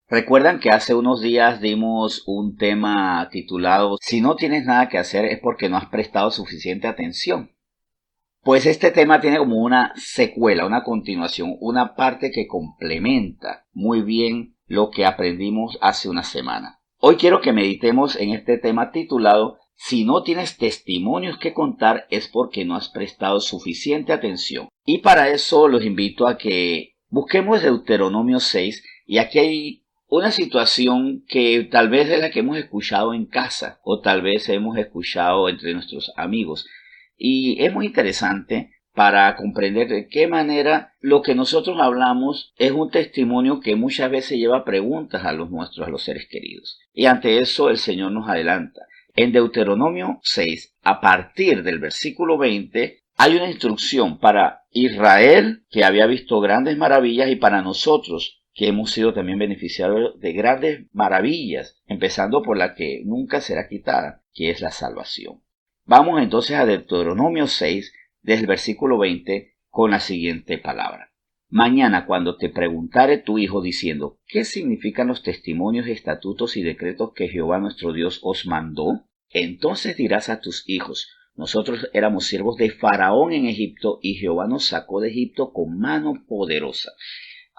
Recuerdan que hace unos días dimos un tema titulado Si no tienes nada que hacer es porque no has prestado suficiente atención. Pues este tema tiene como una secuela, una continuación, una parte que complementa muy bien lo que aprendimos hace una semana. Hoy quiero que meditemos en este tema titulado Si no tienes testimonios que contar es porque no has prestado suficiente atención. Y para eso los invito a que busquemos Deuteronomio 6 y aquí hay una situación que tal vez es la que hemos escuchado en casa o tal vez hemos escuchado entre nuestros amigos. Y es muy interesante para comprender de qué manera lo que nosotros hablamos es un testimonio que muchas veces lleva preguntas a los nuestros, a los seres queridos. Y ante eso el Señor nos adelanta. En Deuteronomio 6, a partir del versículo 20, hay una instrucción para Israel, que había visto grandes maravillas, y para nosotros, que hemos sido también beneficiarios de grandes maravillas, empezando por la que nunca será quitada, que es la salvación. Vamos entonces a Deuteronomio 6, desde el versículo 20, con la siguiente palabra. Mañana cuando te preguntare tu hijo diciendo, ¿qué significan los testimonios, estatutos y decretos que Jehová nuestro Dios os mandó? Entonces dirás a tus hijos, nosotros éramos siervos de Faraón en Egipto y Jehová nos sacó de Egipto con mano poderosa.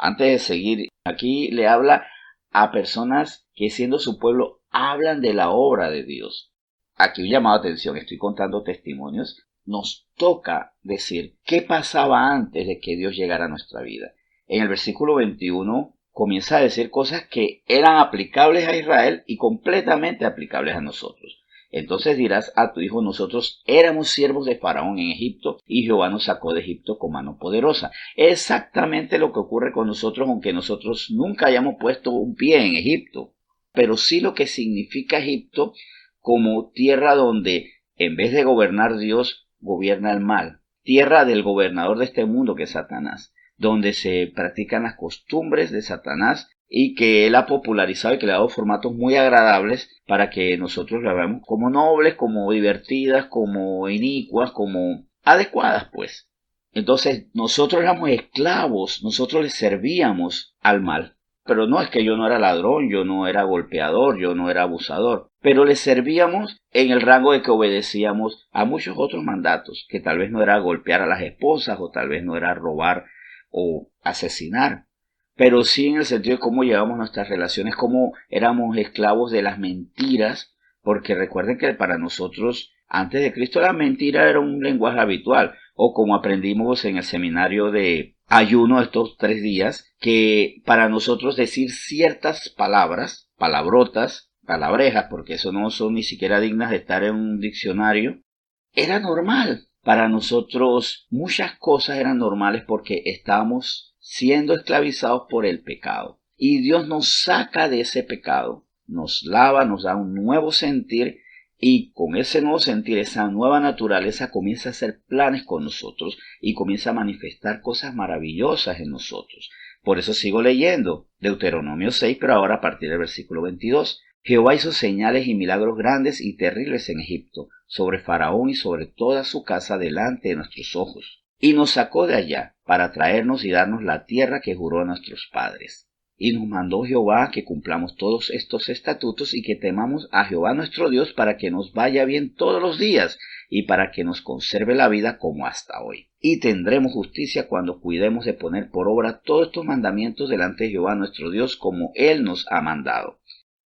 Antes de seguir, aquí le habla a personas que siendo su pueblo hablan de la obra de Dios. Aquí un llamado de atención, estoy contando testimonios, nos toca decir qué pasaba antes de que Dios llegara a nuestra vida. En el versículo 21 comienza a decir cosas que eran aplicables a Israel y completamente aplicables a nosotros. Entonces dirás a tu hijo, nosotros éramos siervos de Faraón en Egipto y Jehová nos sacó de Egipto con mano poderosa. Exactamente lo que ocurre con nosotros, aunque nosotros nunca hayamos puesto un pie en Egipto, pero sí lo que significa Egipto como tierra donde en vez de gobernar Dios, gobierna el mal. Tierra del gobernador de este mundo que es Satanás, donde se practican las costumbres de Satanás y que él ha popularizado y que le ha dado formatos muy agradables para que nosotros la veamos como nobles, como divertidas, como inicuas, como adecuadas pues. Entonces nosotros éramos esclavos, nosotros le servíamos al mal. Pero no es que yo no era ladrón, yo no era golpeador, yo no era abusador. Pero le servíamos en el rango de que obedecíamos a muchos otros mandatos, que tal vez no era golpear a las esposas o tal vez no era robar o asesinar. Pero sí en el sentido de cómo llevamos nuestras relaciones, cómo éramos esclavos de las mentiras, porque recuerden que para nosotros, antes de Cristo, la mentira era un lenguaje habitual, o como aprendimos en el seminario de ayuno estos 3 días, que para nosotros decir ciertas palabras, palabrotas, palabrejas, porque eso no son ni siquiera dignas de estar en un diccionario, era normal. Para nosotros muchas cosas eran normales porque estábamos siendo esclavizados por el pecado. Y Dios nos saca de ese pecado, nos lava, nos da un nuevo sentir y con ese nuevo sentir, esa nueva naturaleza comienza a hacer planes con nosotros y comienza a manifestar cosas maravillosas en nosotros. Por eso sigo leyendo Deuteronomio 6, pero ahora a partir del versículo 22. Jehová hizo señales y milagros grandes y terribles en Egipto, sobre Faraón y sobre toda su casa delante de nuestros ojos. Y nos sacó de allá para traernos y darnos la tierra que juró a nuestros padres. Y nos mandó Jehová que cumplamos todos estos estatutos y que temamos a Jehová nuestro Dios para que nos vaya bien todos los días y para que nos conserve la vida como hasta hoy. Y tendremos justicia cuando cuidemos de poner por obra todos estos mandamientos delante de Jehová nuestro Dios como Él nos ha mandado.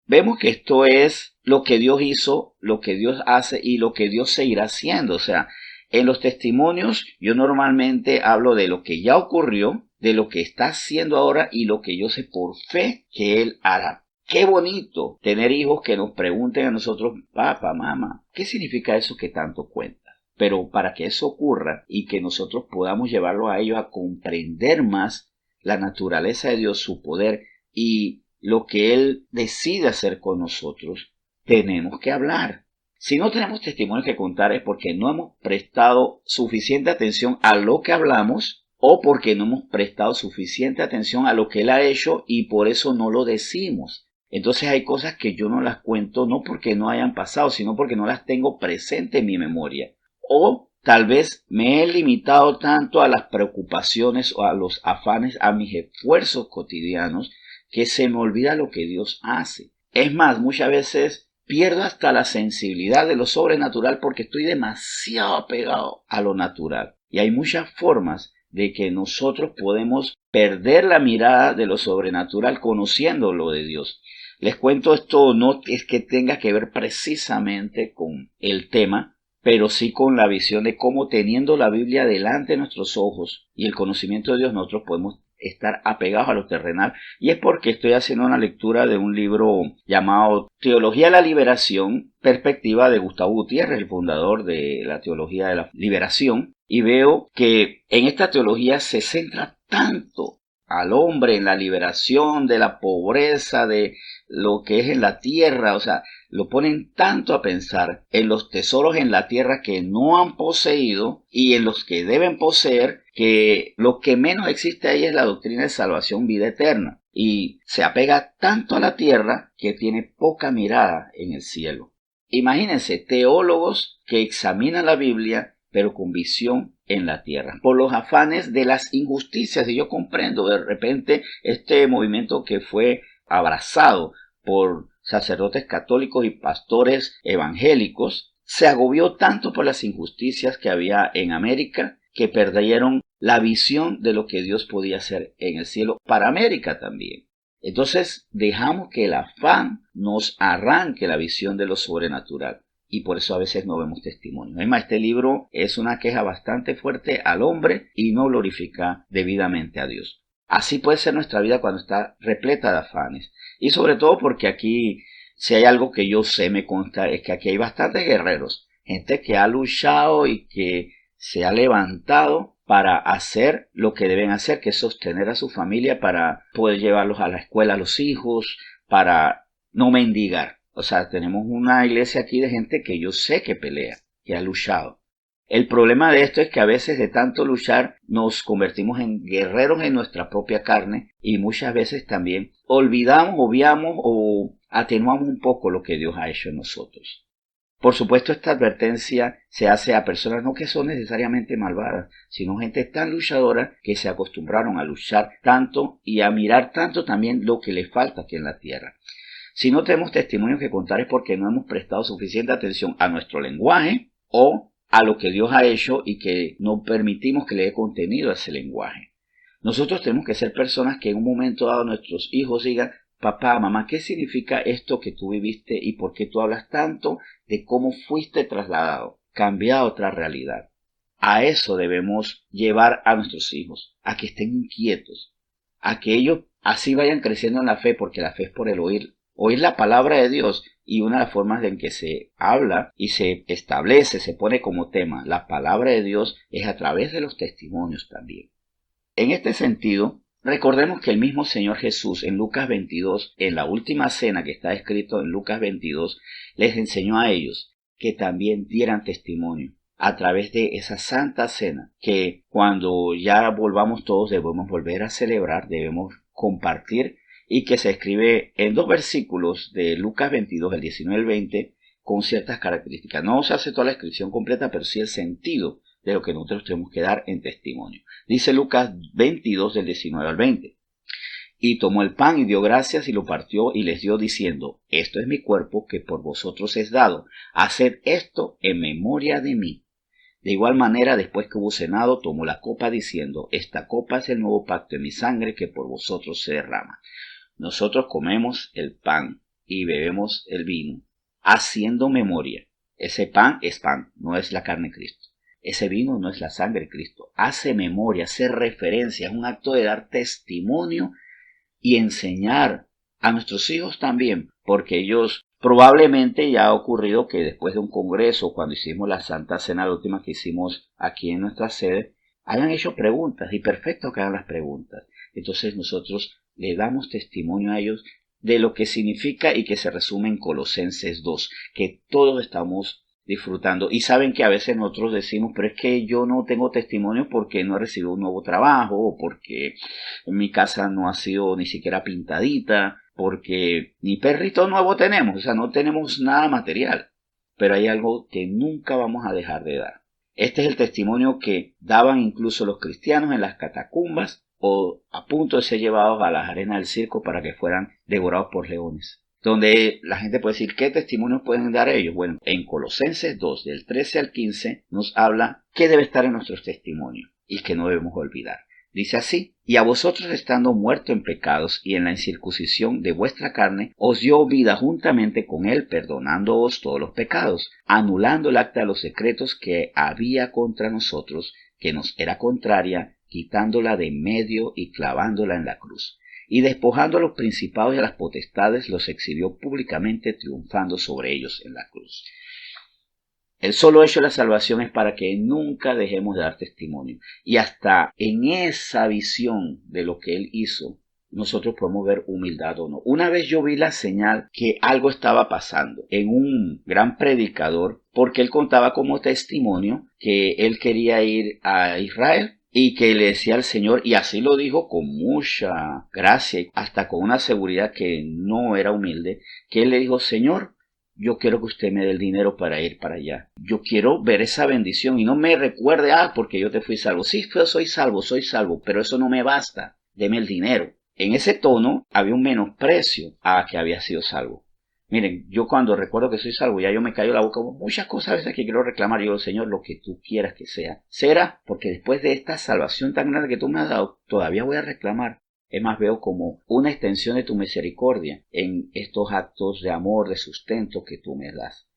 Vemos que esto es lo que Dios hizo, lo que Dios hace y lo que Dios seguirá haciendo. O sea, en los testimonios yo normalmente hablo de lo que ya ocurrió, de lo que está haciendo ahora y lo que yo sé por fe que Él hará. Qué bonito tener hijos que nos pregunten a nosotros, papá, mamá, ¿qué significa eso que tanto cuenta? Pero para que eso ocurra y que nosotros podamos llevarlo a ellos a comprender más la naturaleza de Dios, su poder y lo que Él decide hacer con nosotros, tenemos que hablar. Si no tenemos testimonios que contar es porque no hemos prestado suficiente atención a lo que hablamos o porque no hemos prestado suficiente atención a lo que Él ha hecho y por eso no lo decimos. Entonces hay cosas que yo no las cuento no porque no hayan pasado, sino porque no las tengo presente en mi memoria. O tal vez me he limitado tanto a las preocupaciones o a los afanes, a mis esfuerzos cotidianos, que se me olvida lo que Dios hace. Es más, muchas veces pierdo hasta la sensibilidad de lo sobrenatural porque estoy demasiado apegado a lo natural. Y hay muchas formas de que nosotros podemos perder la mirada de lo sobrenatural conociendo lo de Dios. Les cuento esto, no es que tenga que ver precisamente con el tema, pero sí con la visión de cómo teniendo la Biblia delante de nuestros ojos y el conocimiento de Dios, nosotros podemos estar apegados a lo terrenal. Y es porque estoy haciendo una lectura de un libro llamado Teología de la Liberación, perspectiva de Gustavo Gutiérrez, el fundador de la Teología de la Liberación, y veo que en esta teología se centra tanto al hombre en la liberación de la pobreza, de lo que es en la tierra, o sea, lo ponen tanto a pensar en los tesoros en la tierra que no han poseído y en los que deben poseer, que lo que menos existe ahí es la doctrina de salvación, vida eterna. Y se apega tanto a la tierra que tiene poca mirada en el cielo. Imagínense, teólogos que examinan la Biblia pero con visión en la tierra, por los afanes de las injusticias. Y yo comprendo de repente este movimiento que fue abrazado por sacerdotes católicos y pastores evangélicos, se agobió tanto por las injusticias que había en América que perdieron la visión de lo que Dios podía hacer en el cielo para América también. Entonces dejamos que el afán nos arranque la visión de lo sobrenatural. Y por eso a veces no vemos testimonio. Además, este libro es una queja bastante fuerte al hombre y no glorifica debidamente a Dios. Así puede ser nuestra vida cuando está repleta de afanes. Y sobre todo porque aquí, si hay algo que yo sé, me consta, es que aquí hay bastantes guerreros. Gente que ha luchado y que se ha levantado para hacer lo que deben hacer, que es sostener a su familia, para poder llevarlos a la escuela a los hijos, para no mendigar. O sea, tenemos una iglesia aquí de gente que yo sé que pelea, que ha luchado. El problema de esto es que a veces de tanto luchar nos convertimos en guerreros en nuestra propia carne y muchas veces también olvidamos, obviamos o atenuamos un poco lo que Dios ha hecho en nosotros. Por supuesto, esta advertencia se hace a personas no que son necesariamente malvadas, sino gente tan luchadora que se acostumbraron a luchar tanto y a mirar tanto también lo que les falta aquí en la tierra. Si no tenemos testimonios que contar es porque no hemos prestado suficiente atención a nuestro lenguaje o a lo que Dios ha hecho y que no permitimos que le dé contenido a ese lenguaje. Nosotros tenemos que ser personas que en un momento dado nuestros hijos digan: papá, mamá, ¿qué significa esto que tú viviste y por qué tú hablas tanto de cómo fuiste trasladado, cambiado a otra realidad? A eso debemos llevar a nuestros hijos, a que estén inquietos, a que ellos así vayan creciendo en la fe, porque la fe es por el oír la palabra de Dios, y una de las formas en que se habla y se establece, se pone como tema la palabra de Dios es a través de los testimonios también. En este sentido, recordemos que el mismo Señor Jesús en Lucas 22, en la última cena que está escrito en Lucas 22, les enseñó a ellos que también dieran testimonio a través de esa santa cena, que cuando ya volvamos todos debemos volver a celebrar, debemos compartir, y que se escribe en 2 versículos de Lucas 22, el 19 y el 20, con ciertas características. No se hace toda la descripción completa, pero sí el sentido de lo que nosotros tenemos que dar en testimonio. Dice Lucas 22, del 19 al 20. Y tomó el pan y dio gracias y lo partió y les dio diciendo: esto es mi cuerpo que por vosotros es dado. Haced esto en memoria de mí. De igual manera, después que hubo cenado, tomó la copa diciendo: esta copa es el nuevo pacto en mi sangre que por vosotros se derrama. Nosotros comemos el pan y bebemos el vino, haciendo memoria. Ese pan es pan, no es la carne de Cristo. Ese vino no es la sangre de Cristo. Hace memoria, hace referencia, es un acto de dar testimonio y enseñar a nuestros hijos también, porque ellos probablemente ya ha ocurrido que después de un congreso, cuando hicimos la Santa Cena, la última que hicimos aquí en nuestra sede, hayan hecho preguntas, y perfecto que hagan las preguntas. Entonces nosotros le damos testimonio a ellos de lo que significa y que se resume en Colosenses 2, que todos estamos disfrutando. Y saben que a veces nosotros decimos: pero es que yo no tengo testimonio porque no he recibido un nuevo trabajo, o porque mi casa no ha sido ni siquiera pintadita, porque ni perrito nuevo tenemos, o sea, no tenemos nada material. Pero hay algo que nunca vamos a dejar de dar. Este es el testimonio que daban incluso los cristianos en las catacumbas o a punto de ser llevados a las arenas del circo para que fueran devorados por leones. Donde la gente puede decir, ¿qué testimonios pueden dar ellos? Bueno, en Colosenses 2, del 13 al 15, nos habla qué debe estar en nuestros testimonios y que no debemos olvidar. Dice así: y a vosotros, estando muertos en pecados y en la incircuncisión de vuestra carne, os dio vida juntamente con él, perdonándoos todos los pecados, anulando el acta de los decretos que había contra nosotros, que nos era contraria, quitándola de en medio y clavándola en la cruz. Y despojando a los principados y a las potestades, los exhibió públicamente, triunfando sobre ellos en la cruz. El solo hecho de la salvación es para que nunca dejemos de dar testimonio. Y hasta en esa visión de lo que Él hizo, nosotros podemos ver humildad o no. Una vez yo vi la señal que algo estaba pasando en un gran predicador, porque él contaba como testimonio que él quería ir a Israel y que le decía al Señor, y así lo dijo con mucha gracia, hasta con una seguridad que no era humilde, que él le dijo: Señor, yo quiero que usted me dé el dinero para ir para allá. Yo quiero ver esa bendición y no me recuerde, porque yo te fui salvo. Sí, soy salvo, pero eso no me basta. Deme el dinero. En ese tono había un menosprecio a que había sido salvo. Miren, yo cuando recuerdo que soy salvo, ya yo me callo la boca. Muchas cosas a veces que quiero reclamar. Yo digo: Señor, lo que tú quieras que sea. Será porque después de esta salvación tan grande que tú me has dado, todavía voy a reclamar. Es más, veo como una extensión de tu misericordia en estos actos de amor, de sustento que tú me das.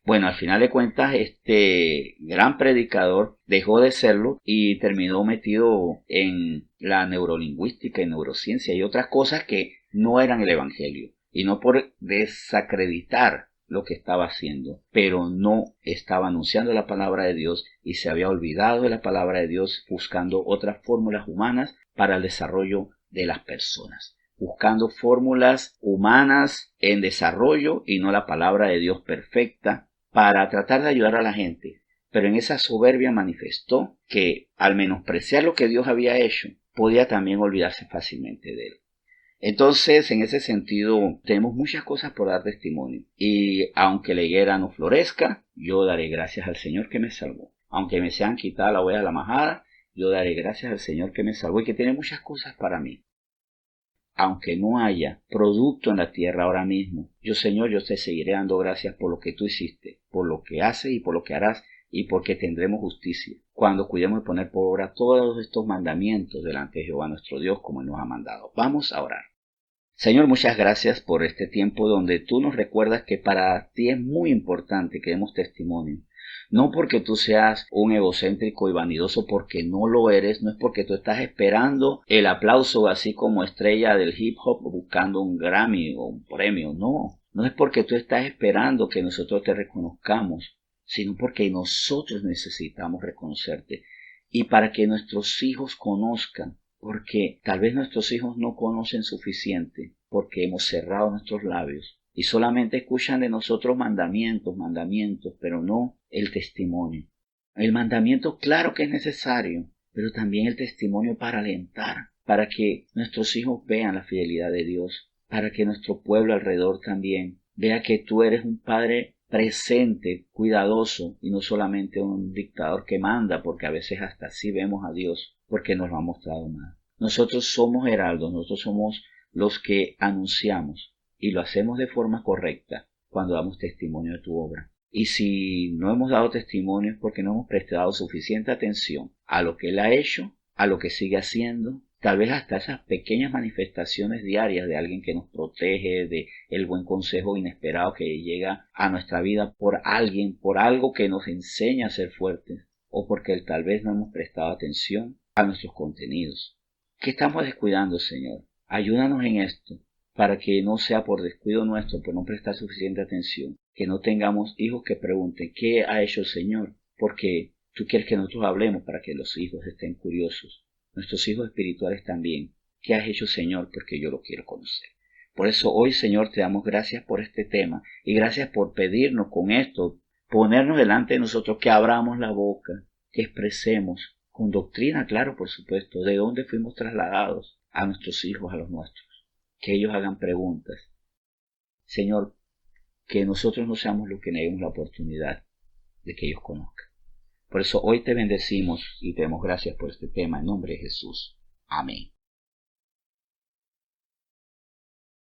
Bueno, al final de cuentas, este gran predicador dejó de serlo y terminó metido en la neurolingüística y neurociencia y otras cosas que no eran el evangelio. Y no por desacreditar lo que estaba haciendo, pero no estaba anunciando la palabra de Dios y se había olvidado de la palabra de Dios, buscando otras fórmulas humanas para el desarrollo de las personas, buscando fórmulas humanas en desarrollo y no la palabra de Dios perfecta para tratar de ayudar a la gente. Pero en esa soberbia manifestó que al menospreciar lo que Dios había hecho, podía también olvidarse fácilmente de él. Entonces, en ese sentido, tenemos muchas cosas por dar testimonio. Y aunque la higuera no florezca, yo daré gracias al Señor que me salvó. Aunque me sean quitadas la huella de la majada, yo daré gracias al Señor que me salvó y que tiene muchas cosas para mí. Aunque no haya producto en la tierra ahora mismo, Señor, yo te seguiré dando gracias por lo que tú hiciste, por lo que haces y por lo que harás, y porque tendremos justicia cuando cuidemos de poner por obra todos estos mandamientos delante de Jehová nuestro Dios, como Él nos ha mandado. Vamos a orar. Señor, muchas gracias por este tiempo donde tú nos recuerdas que para ti es muy importante que demos testimonio. No porque tú seas un egocéntrico y vanidoso, porque no lo eres, no es porque tú estás esperando el aplauso así como estrella del hip hop buscando un Grammy o un premio, no es porque tú estás esperando que nosotros te reconozcamos, sino porque nosotros necesitamos reconocerte y para que nuestros hijos conozcan, porque tal vez nuestros hijos no conocen suficiente, porque hemos cerrado nuestros labios y solamente escuchan de nosotros mandamientos, pero no el testimonio. El mandamiento, claro que es necesario, pero también el testimonio para alentar, para que nuestros hijos vean la fidelidad de Dios, para que nuestro pueblo alrededor también vea que tú eres un Padre presente, cuidadoso, y no solamente un dictador que manda, porque a veces hasta así vemos a Dios, porque nos lo ha mostrado mal. Nosotros somos heraldos, nosotros somos los que anunciamos, y lo hacemos de forma correcta cuando damos testimonio de tu obra. Y si no hemos dado testimonio es porque no hemos prestado suficiente atención a lo que Él ha hecho, a lo que sigue haciendo, tal vez hasta esas pequeñas manifestaciones diarias de alguien que nos protege, de el buen consejo inesperado que llega a nuestra vida por alguien, por algo que nos enseña a ser fuertes, o porque tal vez no hemos prestado atención a nuestros contenidos. ¿Qué estamos descuidando, Señor? Ayúdanos en esto, para que no sea por descuido nuestro, por no prestar suficiente atención, que no tengamos hijos que pregunten ¿qué ha hecho el Señor? Porque tú quieres que nosotros hablemos para que los hijos estén curiosos, nuestros hijos espirituales también. ¿Qué has hecho, Señor? Porque yo lo quiero conocer. Por eso hoy, Señor, te damos gracias por este tema y gracias por pedirnos con esto, ponernos delante de nosotros, que abramos la boca, que expresemos con doctrina, claro, por supuesto, de dónde fuimos trasladados a nuestros hijos, a los nuestros. Que ellos hagan preguntas. Señor, que nosotros no seamos los que neguemos la oportunidad de que ellos conozcan. Por eso hoy te bendecimos y te damos gracias por este tema en nombre de Jesús. Amén.